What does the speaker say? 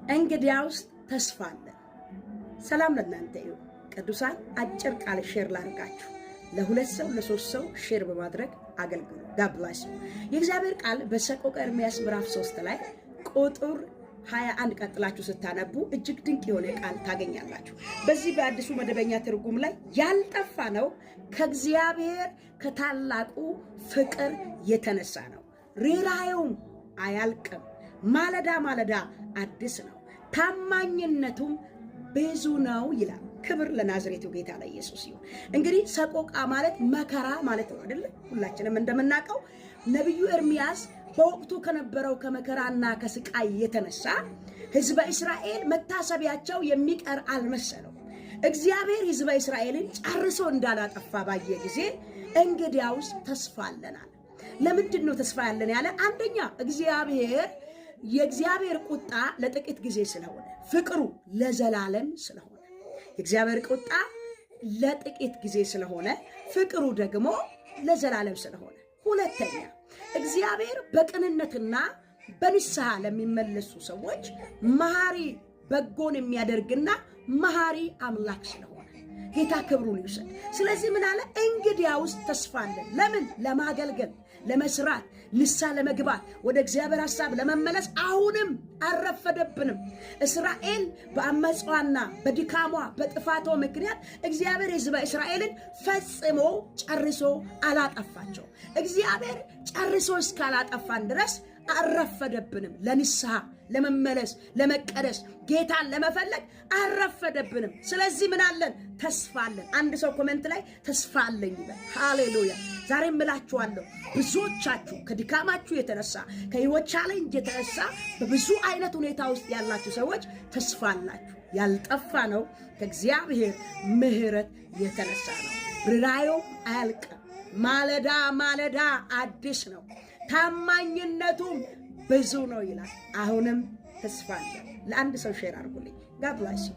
እንግዲያውስ ተስፋ አለ። ሰላም ለእናንተ ይሁን ቅዱሳን። አጭር ቃል ሼር ላድርጋችሁ። ለሁለት ሰው ለሶስት ሰው ሼር በማድረግ አገልግሉ። ጋድ ብለስ ዩ። የእግዚአብሔር ቃል በሰቆቃ ኤርምያስ ምዕራፍ 3 ላይ ቁጥር 21 ቀጥላችሁ ስታነቡ እጅግ ድንቅ የሆነ ቃል ታገኛላችሁ። በዚህ በአዲሱ መደበኛ ትርጉም ላይ ያልጠፋ ነው ከእግዚአብሔር ከታላቁ ፍቅር የተነሳ ነው፣ ርኅራኄውም አያልቅም፣ ማለዳ ማለዳ አዲስ ነው፣ ታማኝነቱም ብዙ ነው ይላል። ክብር ለናዝሬቱ ጌታ ለኢየሱስ ይሁን። እንግዲህ ሰቆቃ ማለት መከራ ማለት ነው አይደል? ሁላችንም እንደምናውቀው ነብዩ ኤርምያስ በወቅቱ ከነበረው ከመከራና ከስቃይ የተነሳ ሕዝበ እስራኤል መታሰቢያቸው የሚቀር አልመሰለው። እግዚአብሔር ሕዝበ እስራኤልን ጨርሶ እንዳላጠፋ ባየ ጊዜ እንግዲያውስ ተስፋ አለናል። ለምንድን ነው ተስፋ ያለን ያለ? አንደኛ የእግዚአብሔር ቁጣ ለጥቂት ጊዜ ስለሆነ፣ ፍቅሩ ለዘላለም ስለሆነ። የእግዚአብሔር ቁጣ ለጥቂት ጊዜ ስለሆነ፣ ፍቅሩ ደግሞ ለዘላለም ስለሆነ። ሁለተኛ እግዚአብሔር በቅንነትና በንስሐ ለሚመለሱ ሰዎች መሐሪ፣ በጎን የሚያደርግና መሐሪ አምላክ ስለሆነ ጌታ ክብሩን ይውሰድ። ስለዚህ ምን አለ? እንግዲያውስ ተስፋ አለን። ለምን? ለማገልገል፣ ለመስራት፣ ንስሐ ለመግባት፣ ወደ እግዚአብሔር ሐሳብ ለመመለስ አሁንም አልረፈደብንም። እስራኤል በአመጿና በድካሟ በጥፋቷ ምክንያት እግዚአብሔር ሕዝበ እስራኤልን ፈጽሞ ጨርሶ አላጠፋቸው። እግዚአብሔር ጨርሶ እስካላጠፋን ድረስ አልረፈደብንም። ለንስሐ ለመመለስ፣ ለመቀደስ፣ ጌታን ለመፈለግ አልረፈደብንም። ስለዚህ ምን አለን? ተስፋ አለን። አንድ ሰው ኮሜንት ላይ ተስፋ አለኝ ይበል። ሃሌሉያ። ዛሬም እላችኋለሁ ብዙዎቻችሁ ከድካማችሁ የተነሳ ከሕይወት ቻሌንጅ የተነሳ በብዙ አይነት ሁኔታ ውስጥ ያላችሁ ሰዎች ተስፋ አላችሁ። ያልጠፋ ነው ከእግዚአብሔር ምሕረት የተነሳ ነው። ርኅራኄው አያልቅም፣ ማለዳ ማለዳ አዲስ ነው፣ ታማኝነቱም ብዙ ነው ይላል። አሁንም ተስፋ አለ። ለአንድ ሰው ሼር አድርጉልኝ። ጋድ ብለስ ዩ።